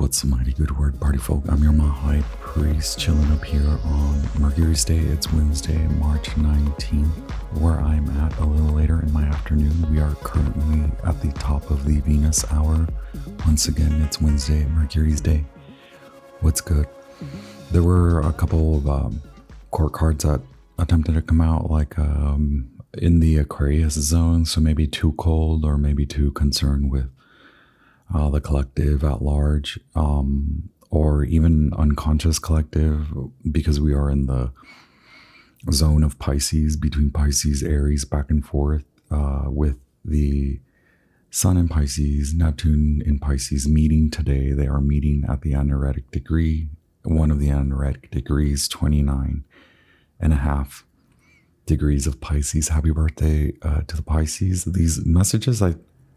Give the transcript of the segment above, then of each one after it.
What's the mighty good word, party folk? I'm your Mahai priest, chilling up here on Mercury's Day. It's Wednesday, March 19th, where I'm at a little later in my afternoon. We are currently at the top of the Venus hour. Once again, it's Wednesday, Mercury's Day. What's good? There were a couple of court cards that attempted to come out, like in the Aquarius zone, so maybe too cold or maybe too concerned with the collective at large, or even unconscious collective, because we are in the zone of Pisces, between Pisces, Aries, back and forth, with the Sun in Pisces, Neptune in Pisces meeting today. They are meeting at the anaretic degree. One of the anaretic degrees, 29.5 degrees of Pisces. Happy birthday to the Pisces. These messages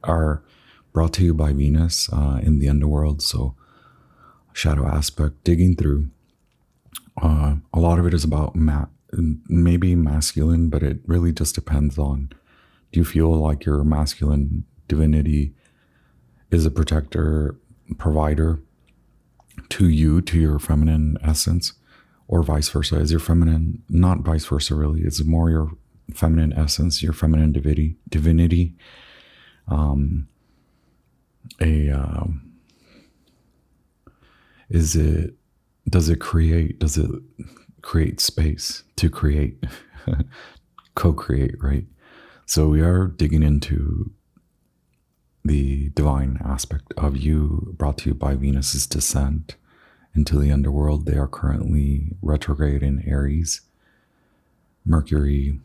are brought to you by Venus in the underworld. So shadow aspect, digging through. A lot of it is about maybe masculine, but it really just depends on, do you feel like your masculine divinity is a protector, provider to you, to your feminine essence, or vice versa? Is your feminine, not vice versa really, it's more your feminine essence, your feminine divinity, does it create space to create, co-create, right? So we are digging into the divine aspect of you, brought to you by Venus's descent into the underworld. They are currently retrograde in Aries. Mercury,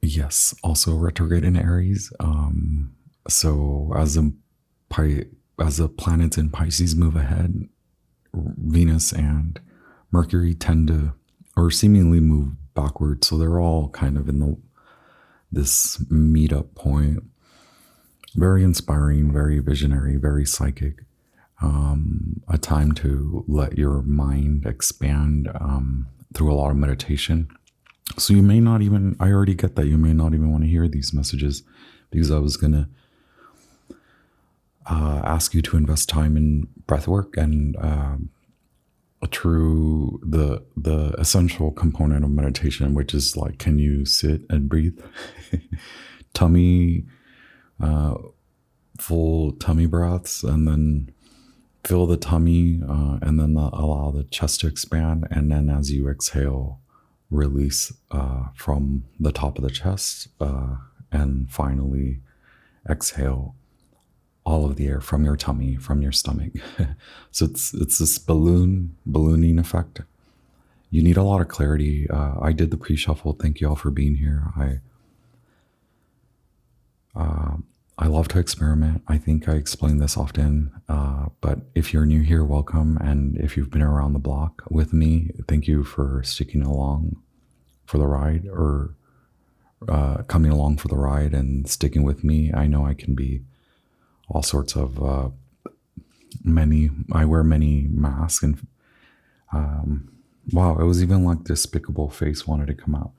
yes, also retrograde in Aries. So as the planets in Pisces move ahead, Venus and Mercury tend to, or seemingly move backwards. So they're all kind of in this meetup point. Very inspiring, very visionary, very psychic. A time to let your mind expand through a lot of meditation. So you may not even, I already get that you may not even want to hear these messages, because I was going to ask you to invest time in breath work and through the essential component of meditation, which is like, can you sit and breathe? Full tummy breaths, and then fill the tummy, and then allow the chest to expand. And then as you exhale, release from the top of the chest, and finally exhale all of the air from your tummy, from your stomach. So it's this ballooning effect. You need a lot of clarity. I did the pre-shuffle. Thank you all for being here. I love to experiment. I think I explain this often, but if you're new here, welcome. And if you've been around the block with me, thank you for sticking along for the ride, or coming along for the ride and sticking with me. I know I can be all sorts of I wear many masks, and wow, it was even like Despicable Face wanted to come out.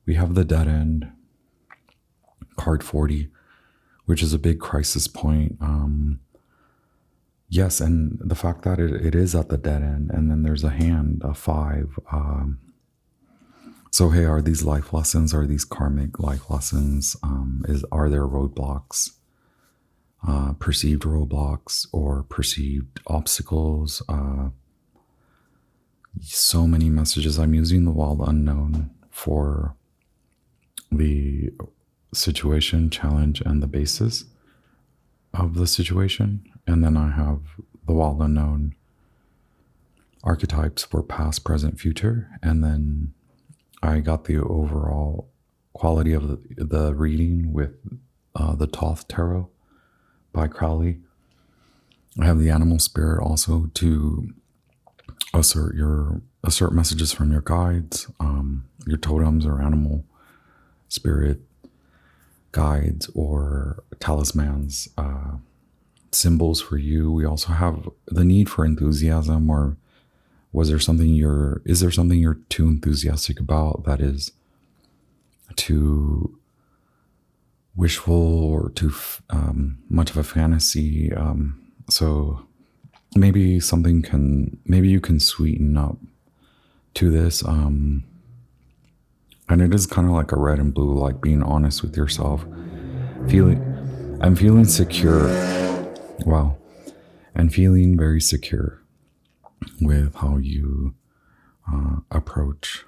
We have the dead end, card 40, which is a big crisis point. Yes, and the fact that it is at the dead end, and then there's a hand, a 5. So hey, are these life lessons? Are these karmic life lessons? Are there roadblocks? Perceived roadblocks or perceived obstacles? So many messages. I'm using the wild unknown for the situation, challenge, and the basis of the situation. And then I have the wild unknown archetypes for past, present, future. And then I got the overall quality of the reading with the Thoth Tarot by Crowley. I have the animal spirit also to assert messages from your guides, your totems or animal spirit guides or talismans, symbols for you. We also have the need for enthusiasm, or is there something you're too enthusiastic about, that is too wishful or too much of a fantasy. So maybe you can sweeten up to this. And it is kind of like a red and blue, like being honest with yourself. I'm feeling secure. Wow. And feeling very secure with how you approach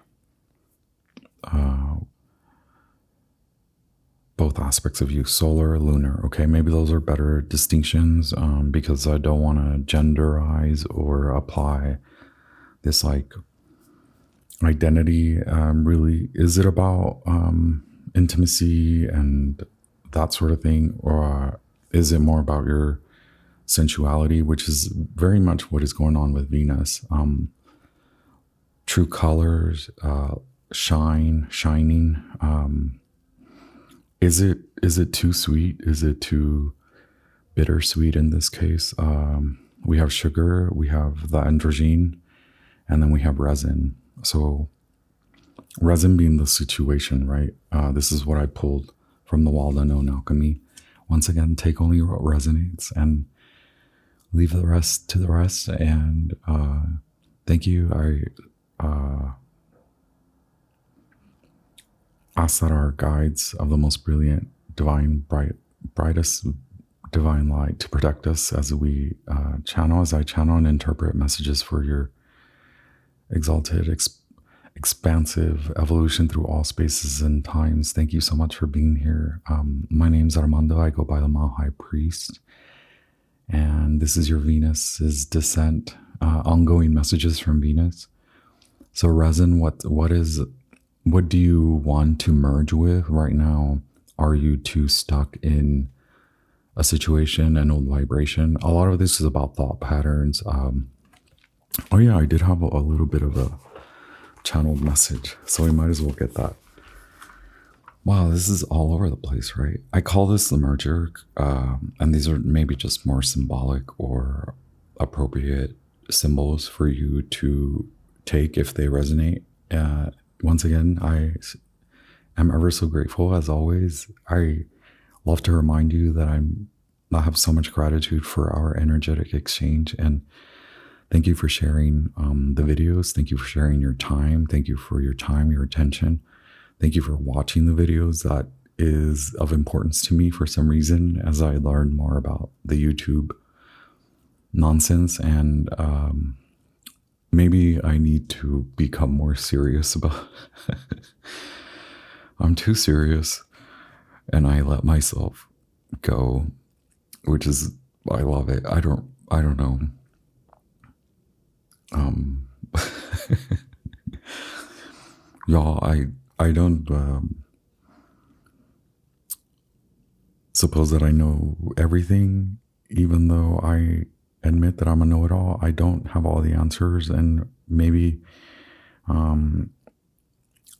both aspects of you, solar, lunar. Okay, maybe those are better distinctions because I don't want to genderize or apply this like identity. Really, is it about intimacy and that sort of thing, or is it more about your sensuality, which is very much what is going on with Venus? True colors, shining. Is it too sweet? Is it too bittersweet in this case? We have sugar, we have the androgen, and then we have resin. So resin being the situation, right? This is what I pulled from the Wild Unknown Alchemy. Once again, take only what resonates and leave the rest to the rest. And thank you. I ask that our guides of the most brilliant, brightest divine light to protect us as we as I channel and interpret messages for your exalted, expansive evolution through all spaces and times. Thank you so much for being here. My name's Armando. I go by the Mao High Priest. And this is your Venus's descent, ongoing messages from Venus. So resin, what do you want to merge with right now? Are you too stuck in a situation, an old vibration? A lot of this is about thought patterns. Oh yeah, I did have a little bit of a channeled message, so we might as well get that. Wow, this is all over the place, right? I call this the merger, and these are maybe just more symbolic or appropriate symbols for you to take if they resonate. Once again, I am ever so grateful as always. I love to remind you that I have so much gratitude for our energetic exchange, and thank you for sharing the videos. Thank you for sharing your time. Thank you for your time, your attention. Thank you for watching the videos. That is of importance to me for some reason as I learn more about the YouTube nonsense, and maybe I need to become more serious about I'm too serious and I let myself go, which is, I love it. I don't know. Y'all, I don't suppose that I know everything, even though I admit that I'm a know-it-all. I don't have all the answers, and maybe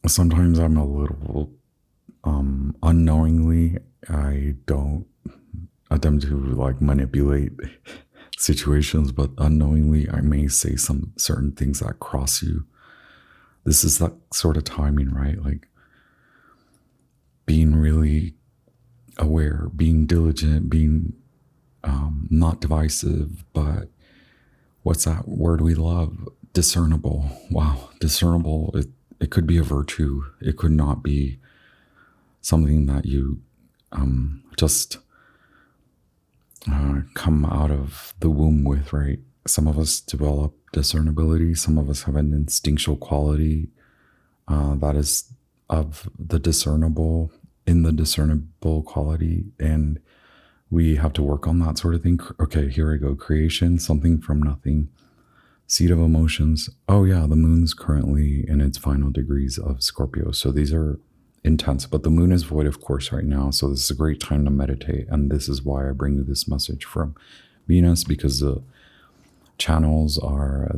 sometimes I'm a little unknowingly, I don't attempt to like manipulate situations, but unknowingly I may say some certain things that cross you. This is that sort of timing, right? Like being really aware, being diligent, being not divisive, but what's that word we love? Discernible. Wow, discernible. It could be a virtue. It could not be something that you just come out of the womb with, right? Some of us develop discernibility. Some of us have an instinctual quality that is of the discernible, in the discernible quality, and we have to work on that sort of thing. Okay, here we go. Creation, something from nothing. Seed of emotions. Oh yeah, the moon's currently in its final degrees of Scorpio, so these are intense, but the moon is void of course right now, so this is a great time to meditate, and this is why I bring you this message from Venus, because the channels are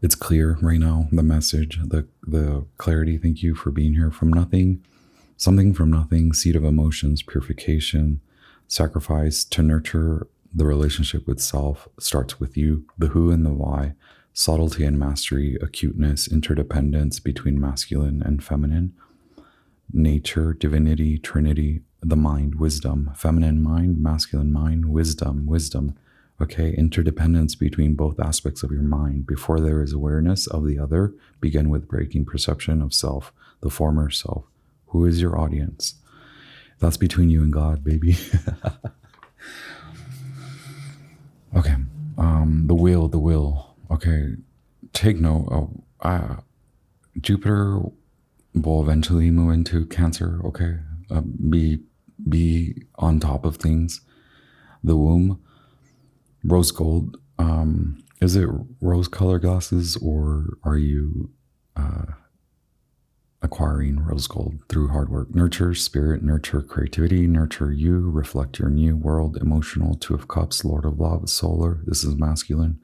it's clear right now, the message, the clarity. Thank you for being here. From nothing, something from nothing, seed of emotions, purification, sacrifice to nurture the relationship with self starts with you, the who and the why, subtlety and mastery, acuteness, interdependence between masculine and feminine, nature, divinity, trinity, the mind, wisdom, feminine mind, masculine mind, wisdom. Okay, interdependence between both aspects of your mind. Before there is awareness of the other, begin with breaking perception of self, the former self. Who is your audience? That's between you and God, baby. Okay, the wheel. Okay, take note. Jupiter will eventually move into Cancer. Okay, be on top of things. The womb, rose gold. Is it rose colored glasses, or are you acquiring rose gold through hard work? Nurture spirit, nurture creativity, nurture you, reflect your new world. Emotional, Two of Cups, Lord of Love, solar. This is masculine.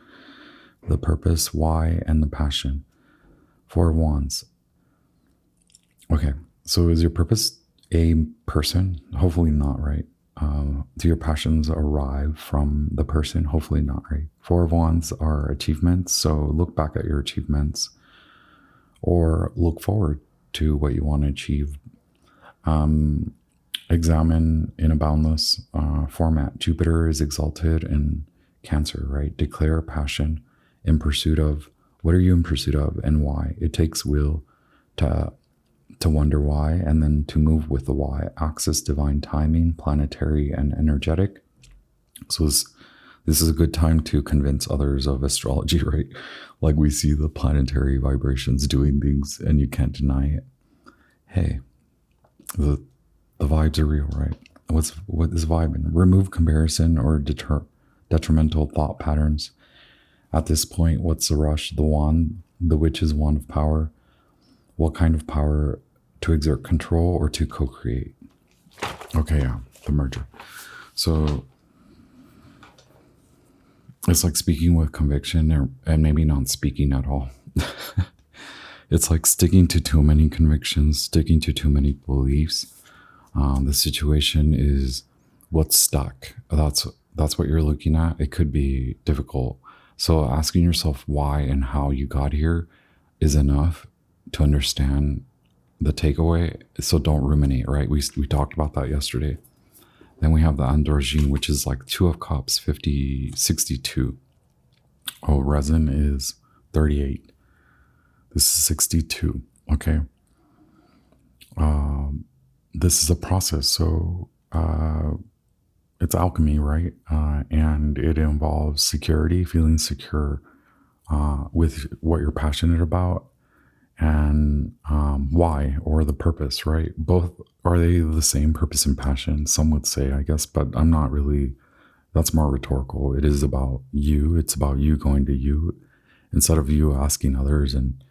The purpose, why, and the passion. Four of Wands. Okay, so is your purpose a person? Hopefully not, right? Do your passions arrive from the person? Hopefully not, right? Four of Wands are achievements, so look back at your achievements or look forward to what you want to achieve. Examine in a boundless format. Jupiter is exalted in Cancer, right? Declare passion in pursuit of. What are you in pursuit of and why? It takes will to wonder why, and then to move with the why. Axis, divine timing, planetary and energetic. So this is a good time to convince others of astrology, right? Like we see the planetary vibrations doing things and you can't deny it. Hey, the vibes are real, right? What is vibing? Remove comparison or detrimental thought patterns. At this point, what's the rush? The wand, the witch's wand of power. What kind of power? To exert control or to co-create? Okay, yeah, the merger. So it's like speaking with conviction and maybe not speaking at all. It's like sticking to too many convictions, sticking to too many beliefs. The situation is what's stuck. That's what you're looking at. It could be difficult. So asking yourself why and how you got here is enough to understand the takeaway. So don't ruminate, right? We talked about that yesterday. Then we have the androgyne, which is like Two of Cups, 62. Oh, resin is 38. This is 62. Okay. This is a process. So it's alchemy, right? And it involves security, feeling secure with what you're passionate about, and why, or the purpose, right? Both, are they the same, purpose and passion? Some would say, I guess, but I'm not really. That's more rhetorical. It is about you. It's about you going to you instead of you asking others and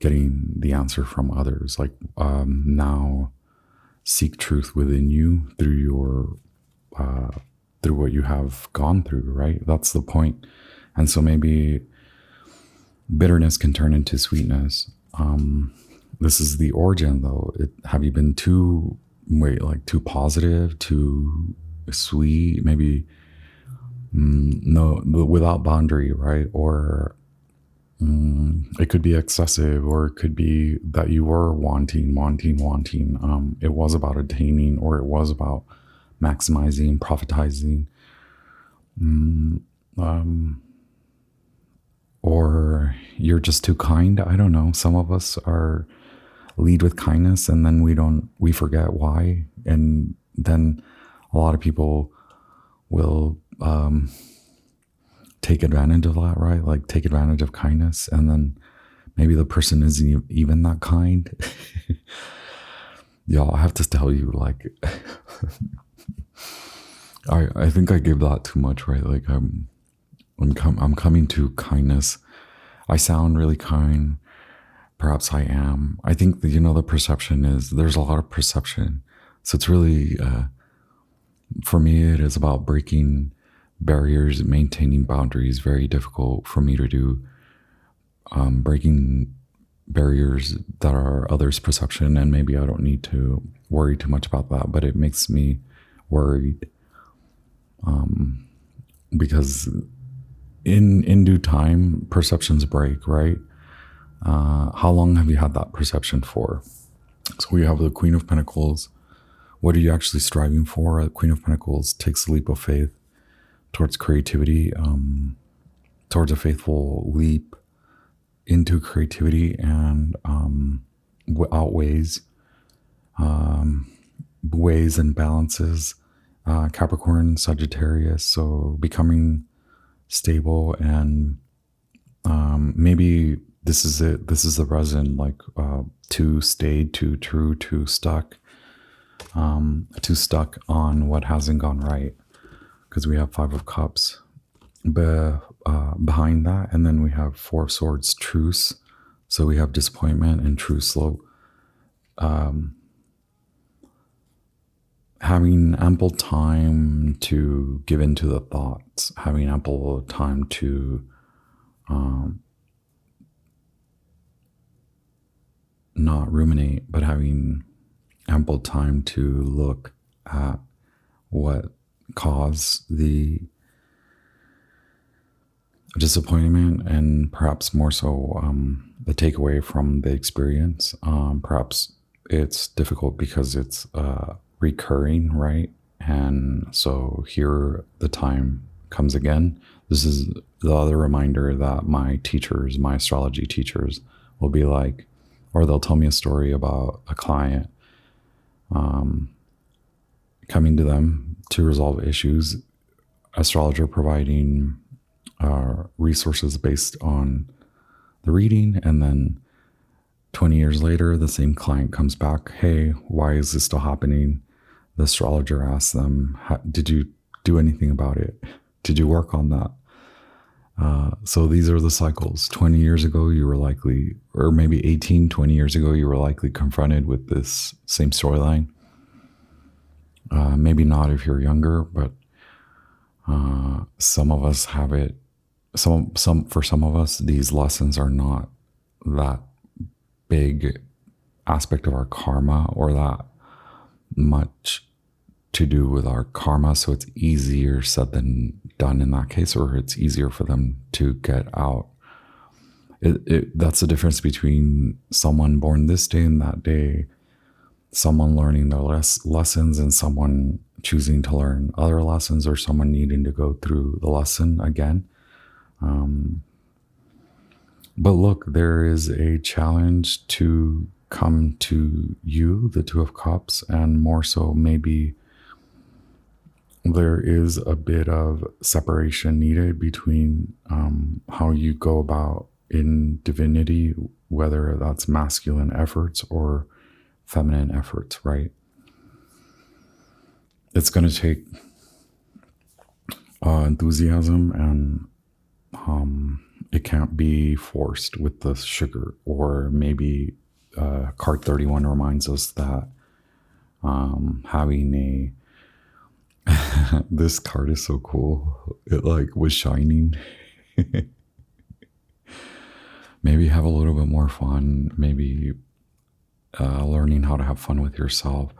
getting the answer from others. Like now seek truth within you through your through what you have gone through, right? That's the point. And so maybe bitterness can turn into sweetness. This is the origin, though. Have you been too positive, too sweet? Maybe no, without boundary, right? Or it could be excessive, or it could be that you were wanting. It was about attaining, or it was about maximizing, profitizing. Or you're just too kind. I don't know. Some of us lead with kindness, and then we forget why. And then a lot of people will take advantage of that, right? Like take advantage of kindness, and then maybe the person isn't even that kind. Y'all, I have to tell you, like, I think I gave that too much, right? Like I'm coming to kindness. I sound really kind. Perhaps I am. I think that, the perception is, there's a lot of perception. So it's really, for me, it is about breaking barriers, maintaining boundaries. Very difficult for me to do. Breaking barriers that are others' perception, and maybe I don't need to worry too much about that, but it makes me worried. Because in due time, perceptions break, right? How long have you had that perception for? So we have the Queen of Pentacles what are you actually striving for? Queen of Pentacles takes a leap of faith towards creativity, towards a faithful leap into creativity, and outweighs ways and balances Capricorn, Sagittarius. So becoming stable, and maybe this is it. This is the resin, like too stayed, too true, too stuck on what hasn't gone right, because we have Five of Cups behind that, and then we have Four of Swords, truce. So we have disappointment and truce. So having ample time to give into the thoughts, having ample time to not ruminate, but having ample time to look at what caused the disappointment, and perhaps more so the takeaway from the experience. Perhaps it's difficult because it's recurring, right? And so here the time comes again. This is the other reminder that my teachers, my astrology teachers, will be like, or they'll tell me a story about a client coming to them to resolve issues, astrologer providing resources based on the reading, and then 20 years later, the same client comes back. Hey, why is this still happening? The astrologer asks them, did you do anything about it? Did you work on that? So these are the cycles. 20 years ago, you were likely, or maybe 20 years ago, you were likely confronted with this same storyline. Maybe not if you're younger, but some of us have it. For some of us, these lessons are not that big aspect of our karma, or that much to do with our karma. So it's easier said than done in that case, or it's easier for them to get out. That's the difference between someone born this day and that day, someone learning their lessons, and someone choosing to learn other lessons, or someone needing to go through the lesson again. But look, there is a challenge to come to you, the Two of Cups, and more so maybe there is a bit of separation needed between how you go about in divinity, whether that's masculine efforts or feminine efforts, right? It's going to take enthusiasm, and it can't be forced with the sugar. Or maybe card 31 reminds us that having a this card is so cool. It like was shining. Maybe have a little bit more fun. Maybe learning how to have fun with yourself.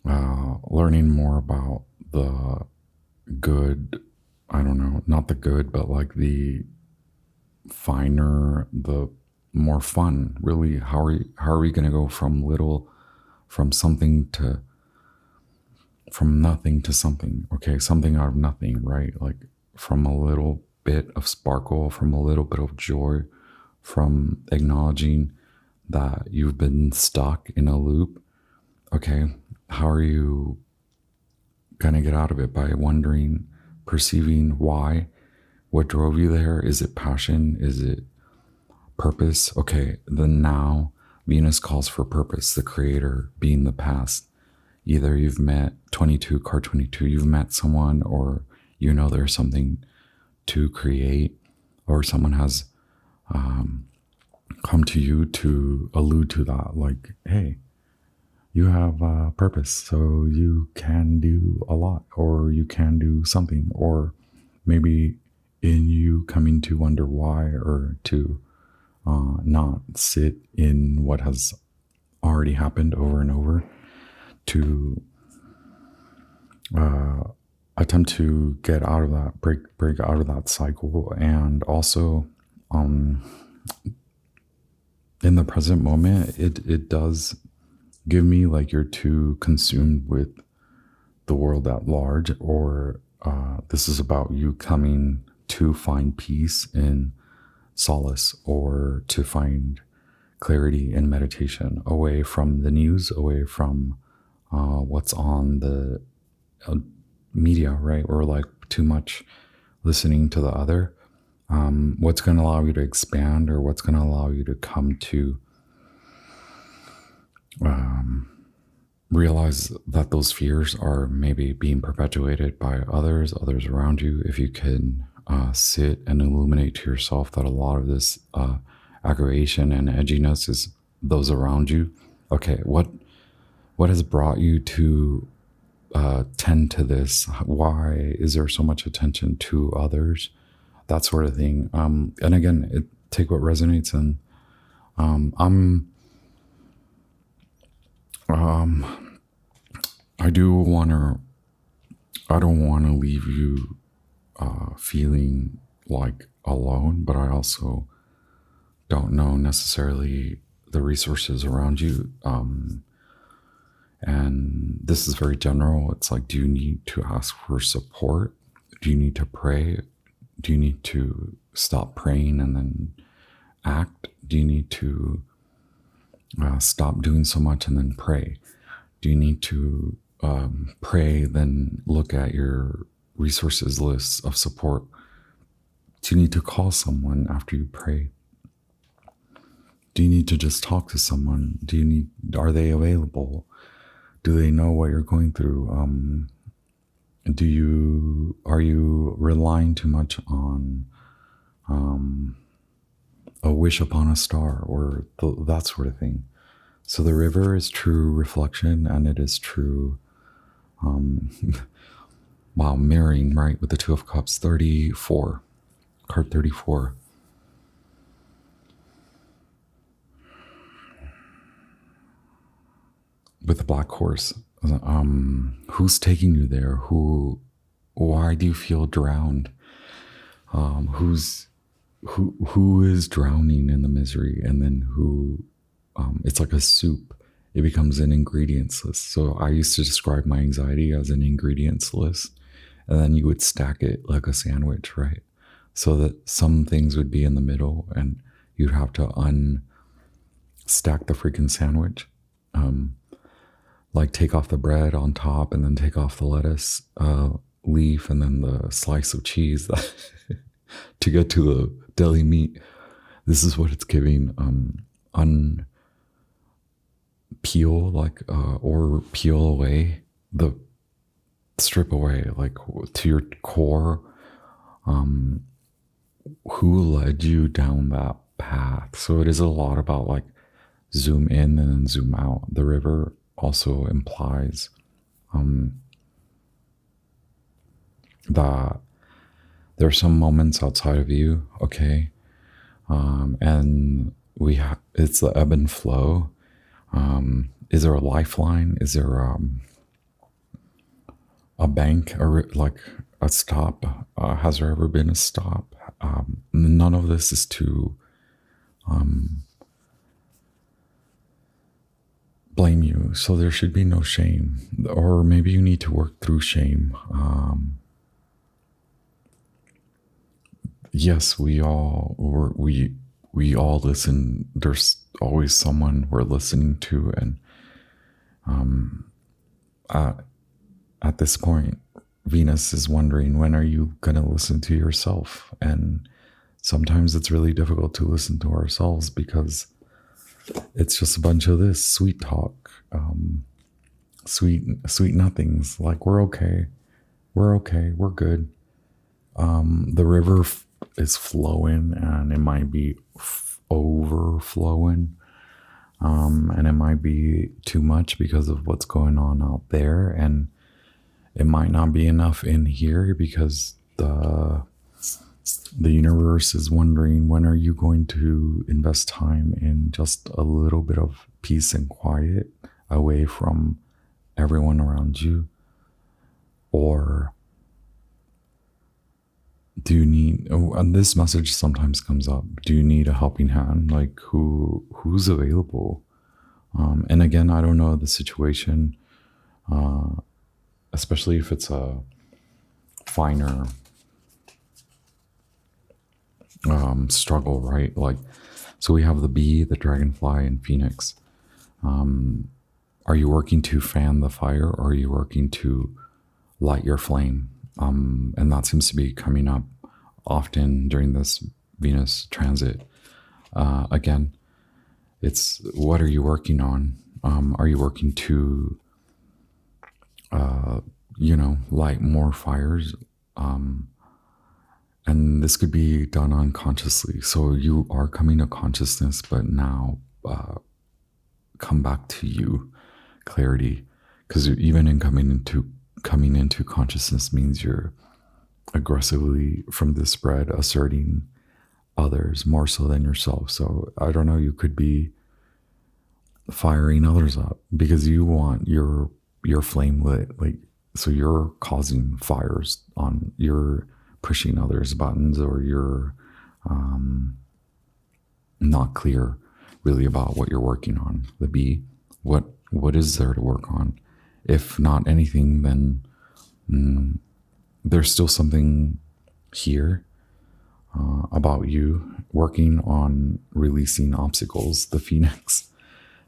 Learning more about the good, I don't know, not the good, but like the finer, the more fun, really. How are we going to go from nothing to something? Okay, something out of nothing, right? Like from a little bit of sparkle, from a little bit of joy, from acknowledging that you've been stuck in a loop. Okay, how are you going to get out of it? By wondering, perceiving why, what drove you there. Is it passion? Is it purpose? Okay, then now Venus calls for purpose, the creator being the past. Either you've met 22, card 22, you've met someone, or you know there's something to create, or someone has come to you to allude to that, like, hey, you have a purpose, so you can do a lot, or you can do something. Or maybe in you coming to wonder why, or to not sit in what has already happened over and over, to attempt to get out of that, break out of that cycle. And also in the present moment, it does give me like you're too consumed with the world at large, or this is about you coming to find peace in solace, or to find clarity in meditation, away from the news, away from what's on the media, right? Or like too much listening to the other. What's going to allow you to expand, or what's going to allow you to come to realize that those fears are maybe being perpetuated by others around you. If you can sit and illuminate to yourself that a lot of this aggravation and edginess is those around you. Okay, what has brought you to tend to this? Why is there so much attention to others? That sort of thing. And again, take what resonates. And I don't want to leave you feeling like alone, but I also don't know necessarily the resources around you. And this is very general. It's like, do you need to ask for support? Do you need to pray? Do you need to stop praying and then act? Do you need to stop doing so much and then pray? Do you need to pray, then look at your resources list of support? Do you need to call someone after you pray? Do you need to just talk to someone? Are they available? Do they know what you're going through? Are you relying too much on a wish upon a star, or that sort of thing? So the river is true reflection, and it is true, mirroring, right, with the Two of Cups. 34, card 34. With the black horse. Who's taking you there? Why do you feel drowned? Who is drowning in the misery? And then it's like a soup. It becomes an ingredients list. So I used to describe my anxiety as an ingredients list, and then you would stack it like a sandwich, right? So that some things would be in the middle, and you'd have to unstack the freaking sandwich. Like take off the bread on top, and then take off the lettuce leaf, and then the slice of cheese to get to the deli meat. This is what it's giving. Peel, like, or peel away, strip away, like, to your core. Who led you down that path? So it is a lot about like zoom in and then zoom out. The river also implies that there are some moments outside of you, okay, and it's the ebb and flow. Is there a lifeline? Is there a bank, or like a stop? Has there ever been a stop? None of this is to blame you, so there should be no shame, or maybe you need to work through shame. Yes, we all listen. There's always someone we're listening to, and at this point, Venus is wondering, when are you going to listen to yourself? And sometimes it's really difficult to listen to ourselves, because it's just a bunch of this sweet talk, sweet nothings. Like, we're okay, we're good. The river is flowing, and it might be overflowing, and it might be too much because of what's going on out there, and it might not be enough in here, because the universe is wondering, when are you going to invest time in just a little bit of peace and quiet away from everyone around you? Or do you need, and this message sometimes comes up, do you need a helping hand? Like, who's available? And again, I don't know the situation, especially if it's a finer struggle, right? Like, so we have the bee, the dragonfly, and phoenix. Are you working to fan the fire, or are you working to light your flame? And that seems to be coming up often during this Venus transit. Again, it's what are you working on? Are you working to, light more fires? And this could be done unconsciously. So you are coming to consciousness, but now come back to you, clarity. Because even in coming into consciousness means you're aggressively from this spread asserting others more so than yourself. So I don't know, you could be firing others up because you want your flame lit. Like, so you're causing fires on, you're pushing others' buttons, or you're not clear really about what you're working on. The bee, what is there to work on? If not anything, then there's still something here about you working on releasing obstacles. The phoenix,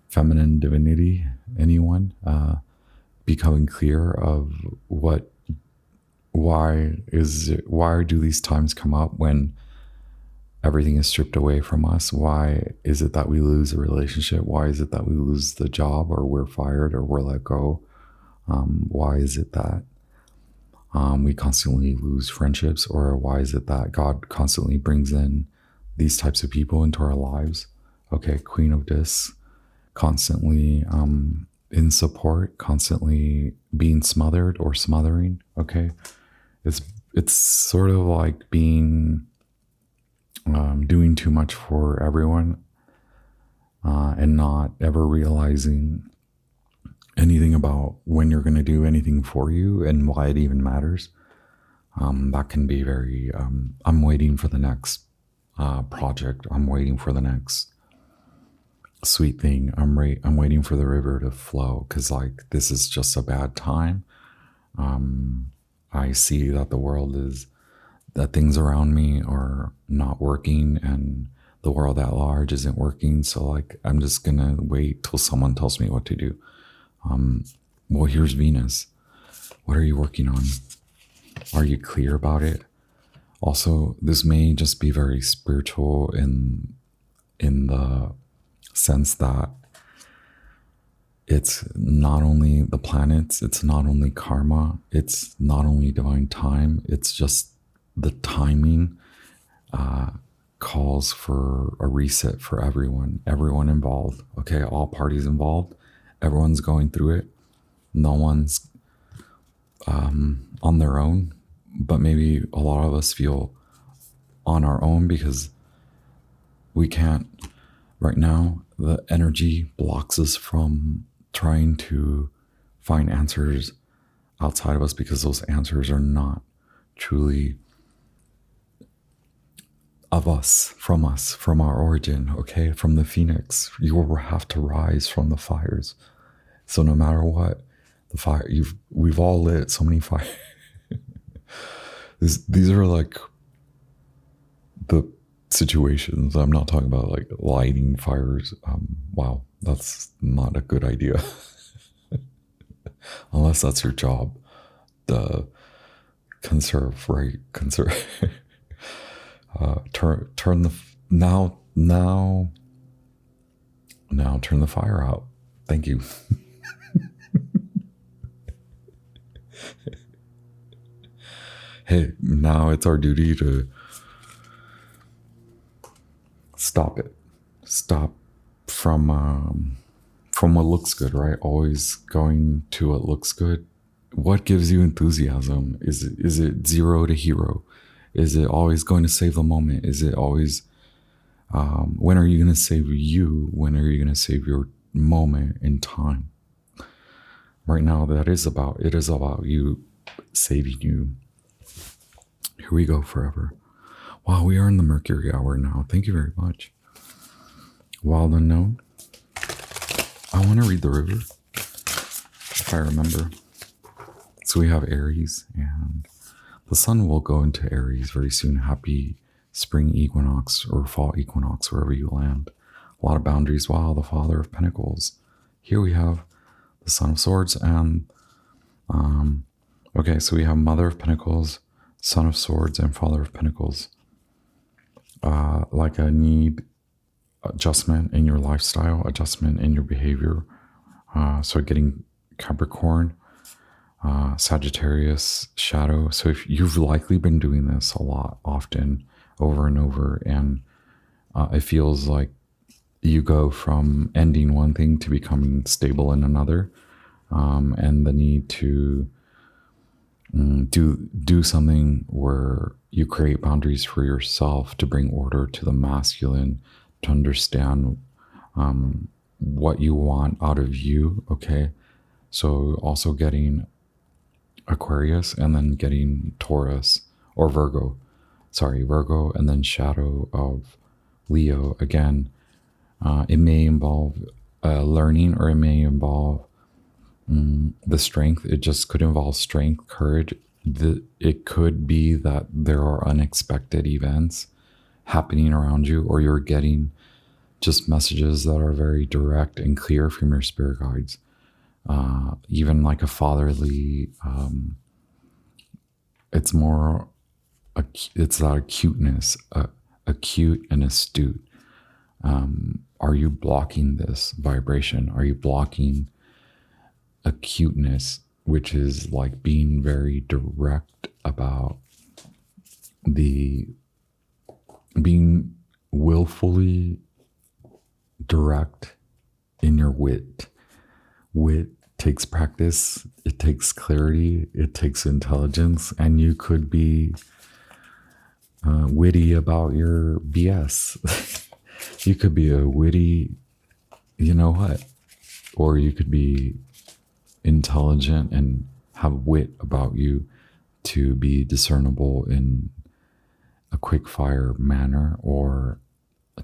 feminine divinity, anyone, becoming clear of why do these times come up when everything is stripped away from us? Why is it that we lose a relationship? Why is it that we lose the job, or we're fired, or we're let go? Why is it that we constantly lose friendships? Or why is it that God constantly brings in these types of people into our lives? Okay, Queen of Discs, constantly in support, constantly being smothered or smothering. Okay, it's sort of like being doing too much for everyone and not ever realizing anything about when you're going to do anything for you and why it even matters. That can be very I'm waiting for the next project. I'm waiting for the next sweet thing. I'm waiting for the river to flow, because like this is just a bad time. I see that that things around me are not working, and the world at large isn't working. So like, I'm just gonna wait till someone tells me what to do. Well, here's Venus. What are you working on? Are you clear about it? Also, this may just be very spiritual in the sense that it's not only the planets, it's not only karma, it's not only divine time, it's just the timing calls for a reset for everyone involved. Okay, all parties involved, everyone's going through it. No one's on their own, but maybe a lot of us feel on our own because we can't. Right now, the energy blocks us from trying to find answers outside of us, because those answers are not truly of us, from our origin, okay? From the phoenix. You will have to rise from the fires. So no matter what, the fire, we've all lit so many fires. These are like the situations. I'm not talking about like lighting fires. Wow, that's not a good idea. Unless that's your job. Conserve. Turn the now turn the fire out. Thank you. Hey, now it's our duty to stop it. Stop from what looks good, right? Always going to what looks good. What gives you enthusiasm? Is it zero to hero? Is it always going to save the moment? Is it always, when are you going to save you? When are you going to save your moment in time? Right now, it is about you saving you. Here we go forever. Wow, we are in the Mercury hour now. Thank you very much. Wild Unknown. I want to read the river, if I remember. So we have Aries, and the sun will go into Aries very soon. Happy spring equinox or fall equinox, wherever you land. A lot of boundaries. Wow, the Father of Pentacles. Here we have the Son of Swords and, okay, so we have Mother of Pentacles, Son of Swords, and Father of Pentacles. Like a need adjustment in your lifestyle, adjustment in your behavior. So getting Capricorn, Sagittarius, Shadow. So if you've likely been doing this a lot, often, over and over, and it feels like you go from ending one thing to becoming stable in another, and the need to do something where you create boundaries for yourself to bring order to the masculine, to understand what you want out of you. Okay, so also getting Aquarius and then getting Taurus or Virgo, Virgo, and then shadow of Leo again. It may involve learning, or it may involve the strength. It just could involve strength, courage. It could be that there are unexpected events happening around you, or you're getting just messages that are very direct and clear from your spirit guides. Even like a fatherly, it's more, it's that acuteness, acute and astute. Are you blocking this vibration? Are you blocking acuteness, which is like being very direct about being willfully direct in your wit. Wit takes practice, it takes clarity, it takes intelligence, and you could be witty about your BS. You could be a witty, you know what, or you could be intelligent and have wit about you to be discernible in a quick fire manner, or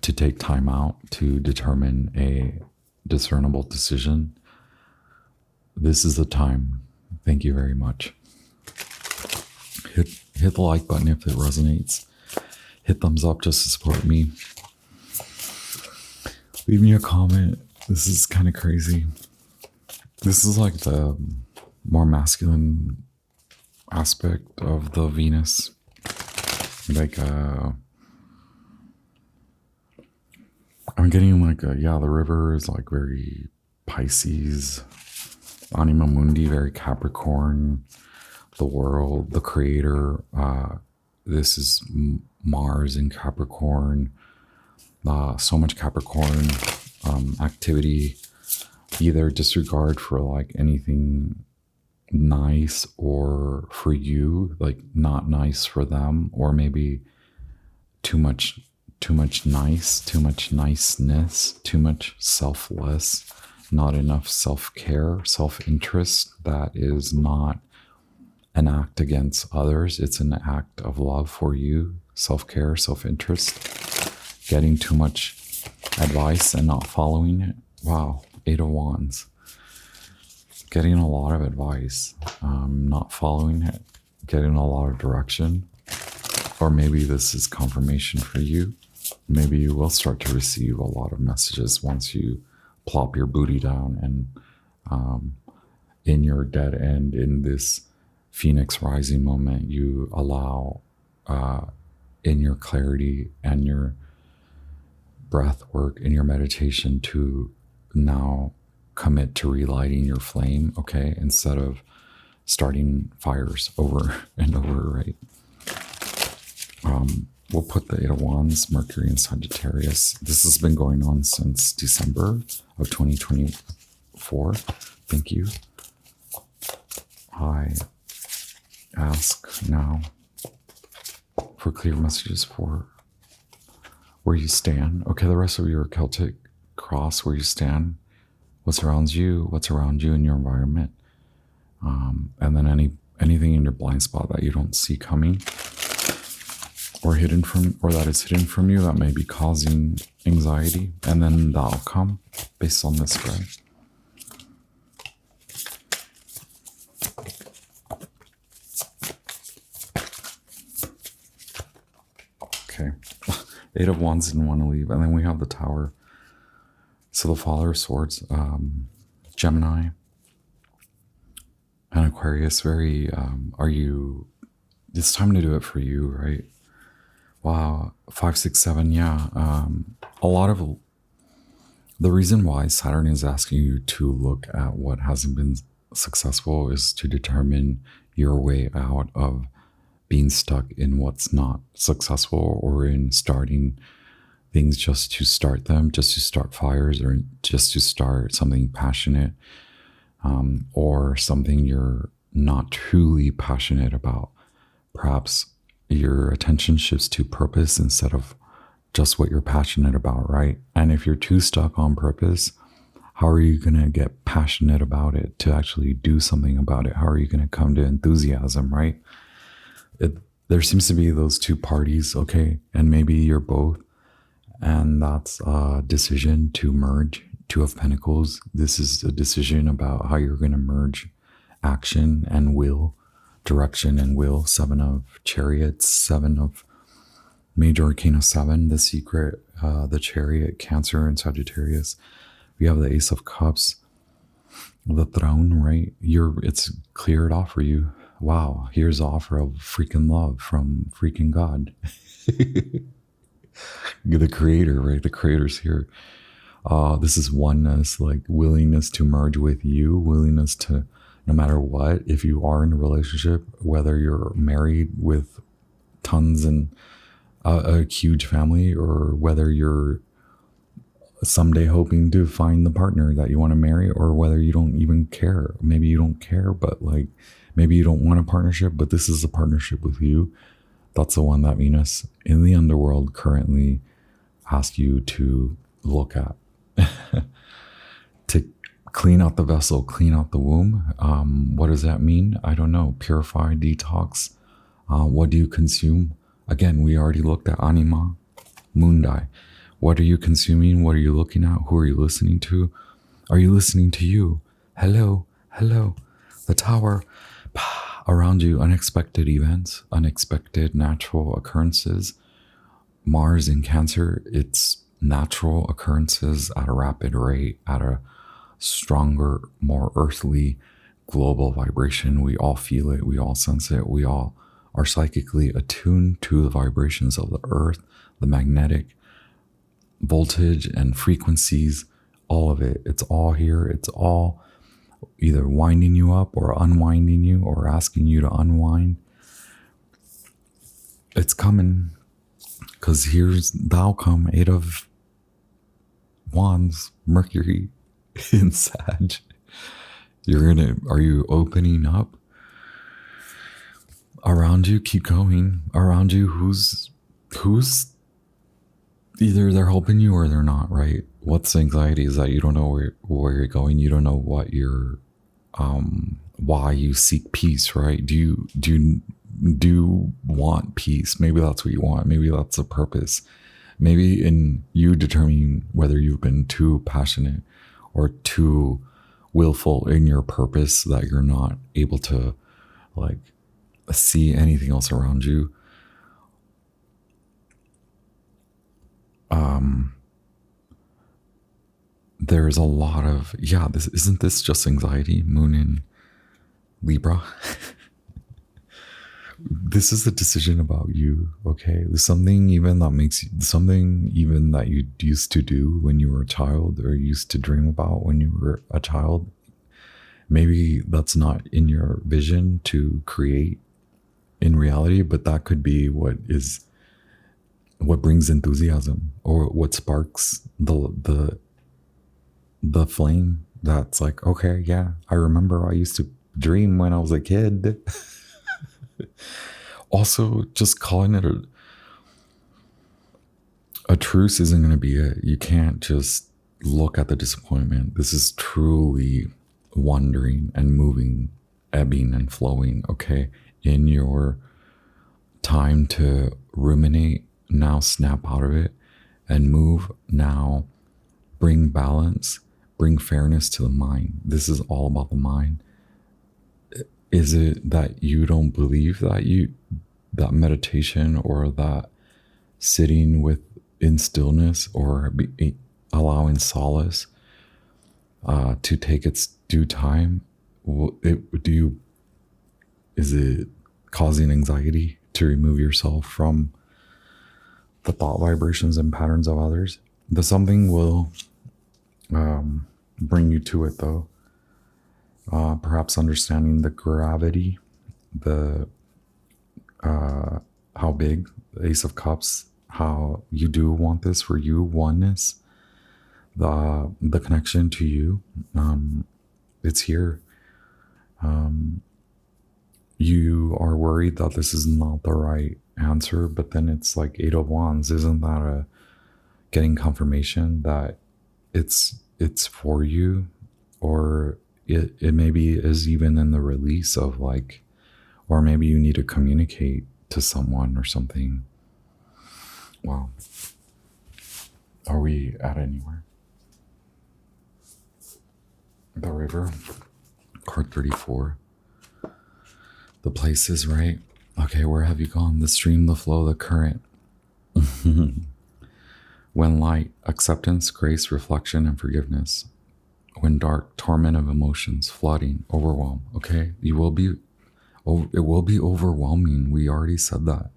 to take time out to determine a discernible decision. This is the time. Thank you very much. Hit the like button if it resonates. Hit thumbs up just to support me. Leave me a comment. This is kind of crazy. This is like the more masculine aspect of the Venus. Like, I'm getting like the river is like very Pisces, Anima Mundi, very Capricorn, the world, the creator. This is Mars in Capricorn. So much Capricorn activity, either disregard for like anything nice or for you, like not nice for them, or maybe too much nice, too much niceness, too much selfless, not enough self-care, self-interest. That is not an act against others. It's an act of love for you, self-care, self-interest. Getting too much advice and not following it. Wow, 8 of Wands. Getting a lot of advice, not following it, getting a lot of direction. Or maybe this is confirmation for you. Maybe you will start to receive a lot of messages once you plop your booty down and in your dead end, in this Phoenix rising moment, you allow in your clarity and your breath work, in your meditation, to now commit to relighting your flame, okay? Instead of starting fires over and over, right? We'll put the 8 of Wands, Mercury and Sagittarius. This has been going on since December of 2024. Thank you. I ask now for clear messages for where you stand. Okay, the rest of your Celtic cross, where you stand, what surrounds you, what's around you in your environment, and then anything in your blind spot that you don't see coming, or that is hidden from you, that may be causing anxiety, and then the outcome based on this spread. Okay. Eight of Wands didn't want to leave. And then we have the Tower. So the Father of Swords, Gemini, and Aquarius. Very, it's time to do it for you, right? Wow. 5, 6, 7. Yeah. A lot of the reason why Saturn is asking you to look at what hasn't been successful is to determine your way out of being stuck in what's not successful, or in starting things just to start them, just to start fires, or just to start something passionate, or something you're not truly passionate about. Perhaps your attention shifts to purpose instead of just what you're passionate about, right? And if you're too stuck on purpose, how are you going to get passionate about it to actually do something about it? How are you going to come to enthusiasm, right? There seems to be those two parties, okay? And maybe you're both. And that's a decision to merge. Two of Pentacles. This is a decision about how you're going to merge action and will, direction and will. 7 of Chariots, 7 of Major Arcana 7, the Secret, the Chariot, Cancer, and Sagittarius. We have the Ace of Cups, the Throne, right? It's cleared off for you. Wow, here's the offer of freaking love from freaking God. The Creator, right? The Creator's here. This is oneness, like willingness to merge with you, willingness to, no matter what, if you are in a relationship, whether you're married with tons and a huge family, or whether you're someday hoping to find the partner that you want to marry, or whether you don't even care. Maybe you don't care, but like maybe you don't want a partnership, but this is a partnership with you. That's the one that Venus in the underworld currently asks you to look at. To clean out the vessel, clean out the womb. What does that mean? I don't know. Purify, detox. What do you consume? Again, we already looked at anima, mundi. What are you consuming? What are you looking at? Who are you listening to? Are you listening to you? Hello, hello. The Tower. Around you, unexpected events, unexpected natural occurrences. Mars in Cancer, it's natural occurrences at a rapid rate, at a stronger, more earthly, global vibration. We all feel it. We all sense it. We all are psychically attuned to the vibrations of the earth, the magnetic voltage and frequencies, all of it. It's all here. It's all either winding you up or unwinding you, or asking you to unwind. It's coming, because here's the outcome. 8 of Wands, Mercury in Sag. Are you opening up? Around you, keep going. Around you, who's either they're helping you or they're not, right? What's anxiety is that you don't know where you're going. You don't know what you're, why you seek peace, right? Do you want peace? Maybe that's what you want. Maybe that's the purpose. Maybe in you determining whether you've been too passionate or too willful in your purpose that you're not able to like see anything else around you. There's a lot of, isn't this just anxiety? Moon in Libra. This is a decision about you, okay? There's something even that you used to do when you were a child, or used to dream about when you were a child. Maybe that's not in your vision to create in reality, but that could be what brings enthusiasm, or what sparks the flame that's like, okay, yeah, I remember I used to dream when I was a kid. Also, just calling it a truce isn't going to be it. You can't just look at the disappointment. This is truly wandering and moving, ebbing and flowing, okay? In your time to ruminate, now snap out of it and move. Now bring balance, bring fairness to the mind. This is all about the mind. Is it that you don't believe that meditation or that sitting with in stillness or allowing solace to take its due time, is it causing anxiety to remove yourself from the thought vibrations and patterns of others? The something will bring you to it, though. Perhaps understanding the gravity, the how big, the Ace of Cups, how you do want this for you, oneness, the connection to you. It's here. You are worried that this is not the right answer, but then it's like Eight of Wands. Isn't that a getting confirmation that it's for you? Or it maybe is even in the release of like, or maybe you need to communicate to someone or something. Wow. Are we at anywhere? The River, card 34. The places, right? Okay, where have you gone? The stream, the flow, the current. When light, acceptance, grace, reflection, and forgiveness. When dark, torment of emotions, flooding, overwhelm. Okay, it will be overwhelming. We already said that.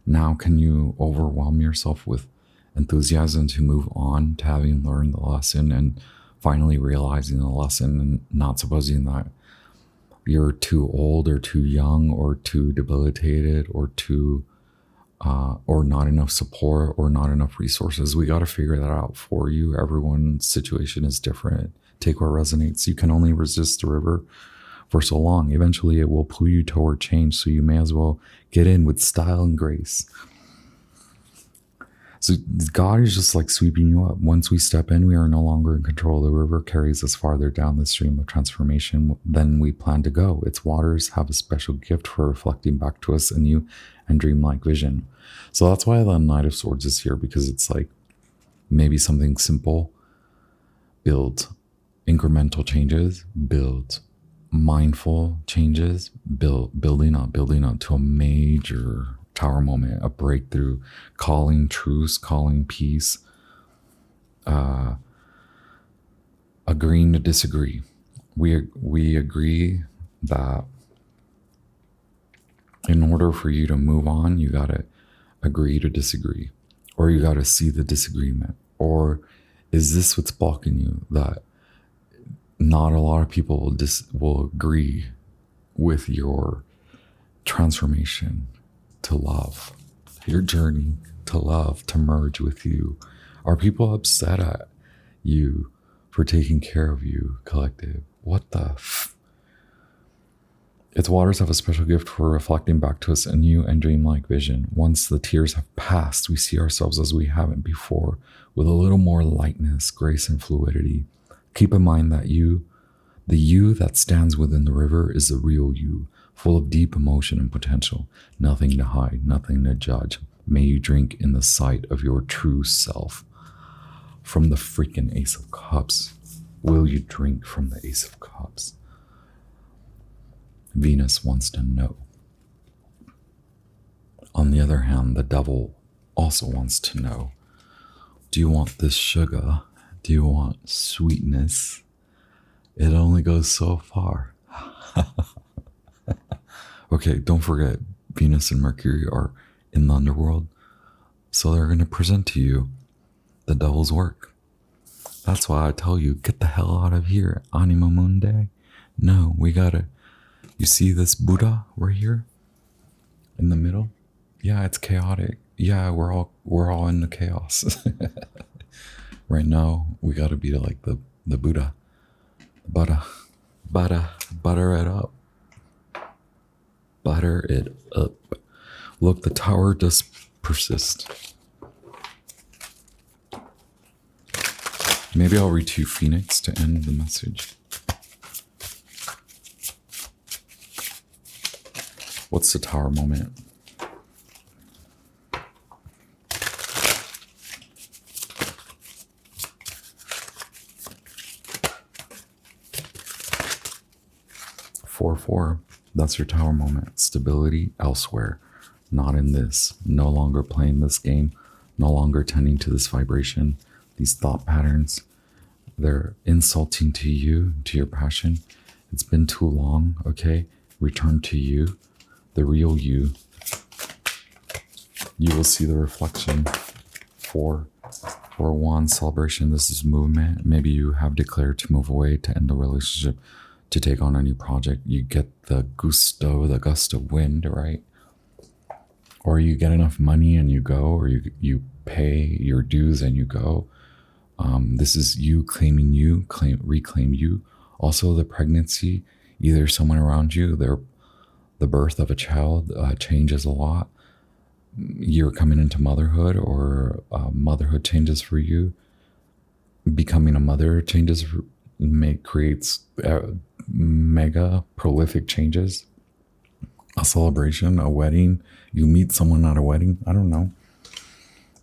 Now, can you overwhelm yourself with enthusiasm to move on to having learned the lesson and finally realizing the lesson, and not supposing that you're too old or too young or too debilitated or too or not enough support or not enough resources? We got to figure that out for you. Everyone's situation is different. Take what resonates. You can only resist the river for so long. Eventually it will pull you toward change, so you may as well get in with style and grace. So God is just like sweeping you up. Once we step in, we are no longer in control. The river carries us farther down the stream of transformation than we plan to go. Its waters have a special gift for reflecting back to us a new and dreamlike vision. So that's why the Knight of Swords is here, because it's like maybe something simple. Build incremental changes, build mindful changes, building up to a major tower moment, a breakthrough, calling truce, calling peace, agreeing to disagree. We agree that in order for you to move on, you gotta agree to disagree, or you gotta see the disagreement. Or is this what's blocking you? That not a lot of people will agree with your transformation to love, your journey to love, to merge with you. Are people upset at you for taking care of you, collective? What the Its waters have a special gift for reflecting back to us a new and dreamlike vision. Once the tears have passed, we see ourselves as we haven't before, with a little more lightness, grace, and fluidity. Keep in mind that the you that stands within the river, is the real you, full of deep emotion and potential. Nothing to hide, nothing to judge. May you drink in the sight of your true self. From the freaking Ace of Cups. Will you drink from the Ace of Cups? Venus wants to know. On the other hand, the Devil also wants to know. Do you want this sugar? Do you want sweetness? It only goes so far. Okay, don't forget, Venus and Mercury are in the underworld, so they're going to present to you the devil's work. That's why I tell you, get the hell out of here, Anima Mundi. No, we gotta. You see this Buddha right here in the middle? Yeah, it's chaotic. Yeah, we're all in the chaos. Right now, we gotta be like the Buddha. Butter it up. Butter it up. Look, the tower does persist. Maybe I'll read to you Phoenix to end the message. What's the tower moment? Four. That's your tower moment. Stability elsewhere, not in this. No longer playing this game no longer tending to this vibration, these thought patterns. They're insulting to you, to your passion. It's been too long, okay? Return to you, the real you. You will see the reflection. For Wands celebration, this is movement. Maybe you have declared to move away, to end the relationship, to take on a new project. You get the gusto, the gust of wind, right? Or you get enough money and you go, or you pay your dues and you go. This is you claiming you, reclaim you. Also the pregnancy, either someone around you, the birth of a child changes a lot. You're coming into motherhood, or motherhood changes for you. Becoming a mother changes, creates mega prolific changes. A celebration, a wedding, you meet someone at a wedding, I don't know.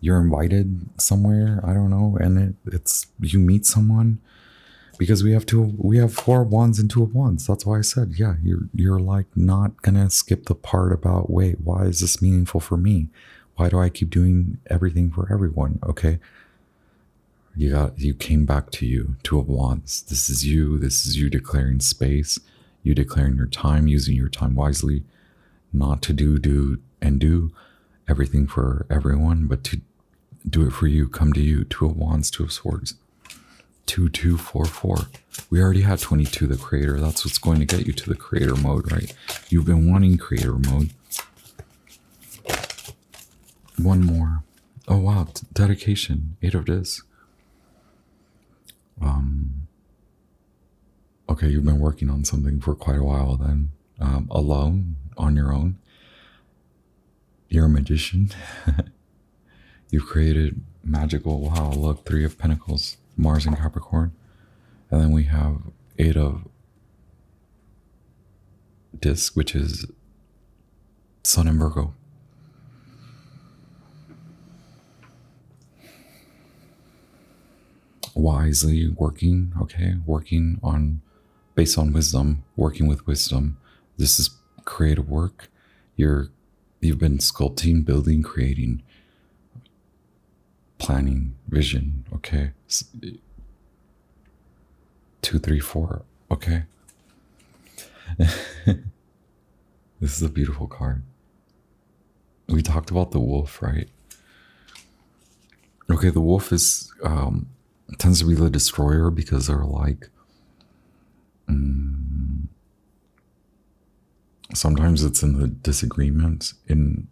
You're invited somewhere, I don't know, and it's you meet someone, because we have 4 of Wands and 2 of Wands. That's why I said, yeah, you're like not gonna skip the part about, wait, why is this meaningful for me? Why do I keep doing everything for everyone? Okay, you came back to you, 2 of Wands. This is you declaring space, you declaring your time, using your time wisely, not to do everything for everyone, but to do it for you. Come to you, 2 of Wands, 2 of Swords. 2244. We already had 22, the creator. That's what's going to get you to the creator mode, right? You've been wanting creator mode. One more. Oh wow, dedication. 8 of this. Okay, you've been working on something for quite a while then. Alone, on your own. You're a magician. You've created magical, wow, look, 3 of Pentacles. Mars and Capricorn. And then we have 8 of Disc, which is Sun and Virgo. Wisely working, okay? Working on, based on wisdom, working with wisdom. This is creative work. You've been sculpting, building, creating, planning, vision, okay? 2, 3, 4, okay? This is a beautiful card. We talked about the wolf, right? Okay, the wolf is tends to be the destroyer, because they're like sometimes it's in the disagreement, in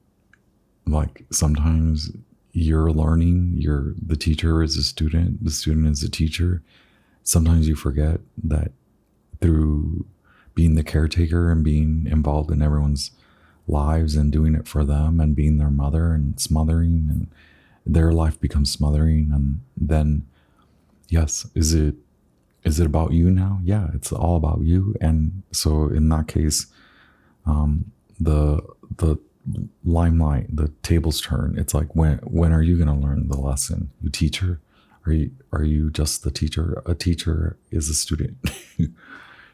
like sometimes you're learning, the teacher is a student, the student is a teacher. Sometimes you forget that through being the caretaker and being involved in everyone's lives and doing it for them and being their mother and smothering, and their life becomes smothering. And then, yes, is it about you now? Yeah, it's all about you. And so in that case, the limelight, the tables turn. It's like, when are you going to learn the lesson? You teacher? Are you just the teacher? A teacher is a student.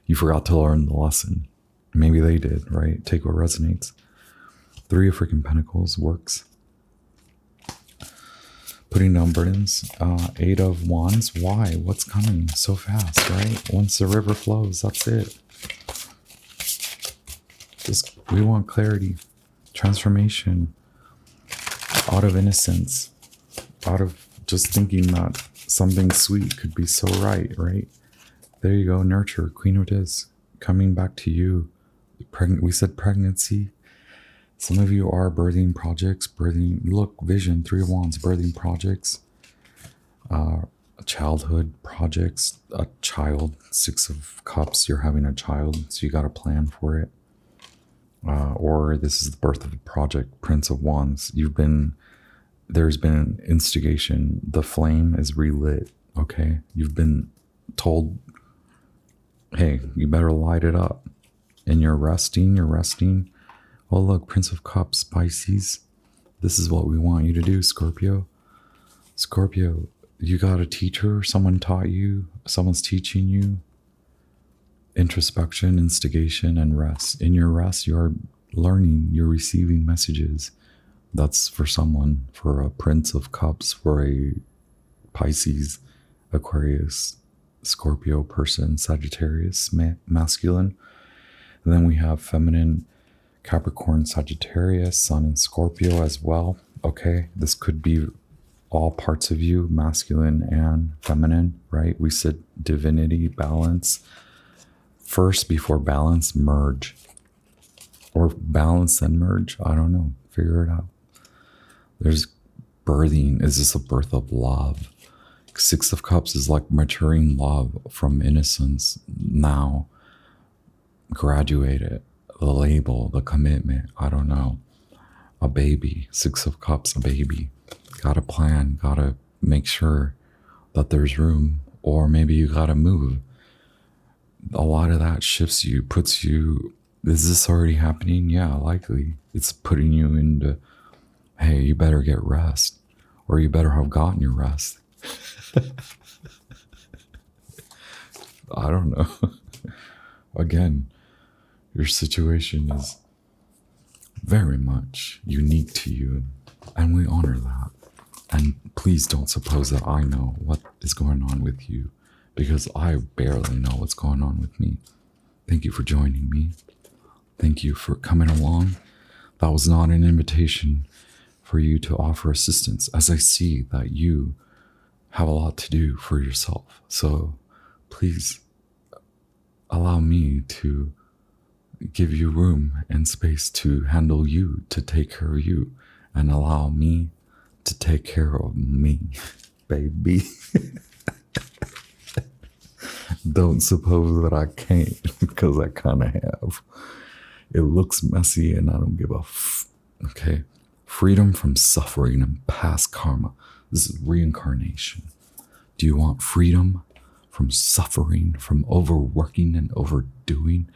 You forgot to learn the lesson. Maybe they did, right? Take what resonates. 3 of freaking Pentacles works. Putting down burdens. 8 of Wands. Why? What's coming so fast, right? Once the river flows, that's it. We want clarity, transformation, out of innocence, out of just thinking that something sweet could be so right? There you go, nurture, Queen of Discs, coming back to you. We said pregnancy. Some of you are birthing projects, vision, 3 of Wands, birthing projects, childhood projects, a child, 6 of Cups, you're having a child, so you got a plan for it. Or this is the birth of a project, Prince of Wands. There's been an instigation. The flame is relit, okay? You've been told, hey, you better light it up. And you're resting. Oh, look, Prince of Cups, Pisces. This is what we want you to do, Scorpio. Scorpio, you got a teacher, someone taught you, someone's teaching you. Introspection, instigation, and rest. In your rest, you are learning, you're receiving messages That's for someone, for a Prince of Cups, for a Pisces, Aquarius, Scorpio person, Sagittarius, masculine. And then we have feminine, Capricorn, Sagittarius, Sun and Scorpio as well. Okay, this could be all parts of you, masculine and feminine, right? We said divinity, balance. First, before balance, merge. Or balance and merge. I don't know. Figure it out. There's birthing. Is this a birth of love? Six of Cups is like maturing love from innocence. Now, graduated. The label, the commitment. I don't know. A baby. Six of Cups, a baby. Gotta plan. Gotta make sure that there's room. Or maybe you gotta move. A lot of that shifts you, puts you, is this already happening? Yeah, likely. It's putting you into, hey, you better get rest, or you better have gotten your rest. I don't know. Again, your situation is very much unique to you, and we honor that. And please don't suppose that I know what is going on with you, because I barely know what's going on with me. Thank you for joining me. Thank you for coming along. That was not an invitation for you to offer assistance, as I see that you have a lot to do for yourself. So please allow me to give you room and space to handle you, to take care of you, and allow me to take care of me, baby. Don't suppose that I can't, because I kind of have. It looks messy and I don't give a okay? Freedom from suffering and past karma. This is reincarnation. Do you want freedom from suffering, from overworking and overdoing,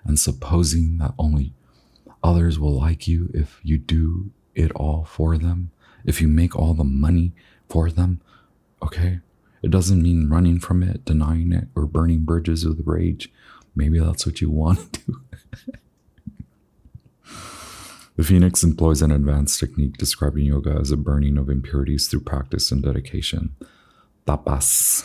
and supposing that only others will like you if you do it all for them? If you make all the money for them, okay? It doesn't mean running from it, denying it, or burning bridges with rage. Maybe that's what you want to do. The Phoenix employs an advanced technique describing yoga as a burning of impurities through practice and dedication. Tapas.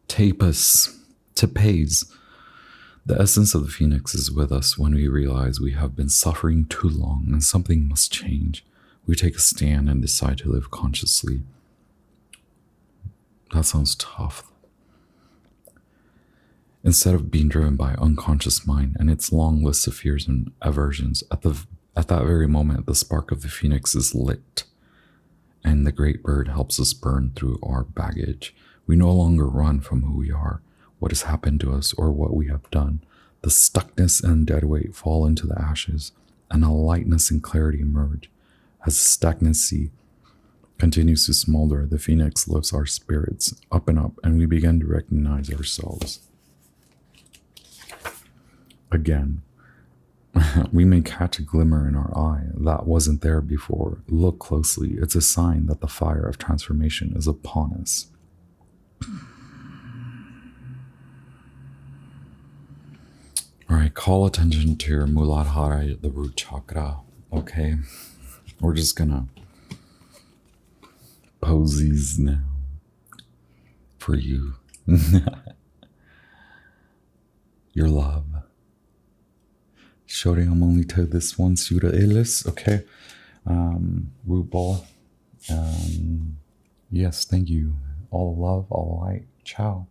Tapes. The essence of the Phoenix is with us when we realize we have been suffering too long and something must change. We take a stand and decide to live consciously. That sounds tough. Instead of being driven by unconscious mind and its long list of fears and aversions, at that very moment, the spark of the Phoenix is lit, and the great bird helps us burn through our baggage. We no longer run from who we are, what has happened to us, or what we have done. The stuckness and dead weight fall into the ashes, and a lightness and clarity emerge. As the stagnancy continues to smolder, the Phoenix lifts our spirits up and up, and we begin to recognize ourselves. Again, we may catch a glimmer in our eye that wasn't there before. Look closely. It's a sign that the fire of transformation is upon us. All right, call attention to your Muladhara, the root chakra. Okay, we're just gonna pose these now for you. Your love. Showing only to this one, Suda Ilis. Okay, root ball. Yes, thank you. All love, all light. Ciao.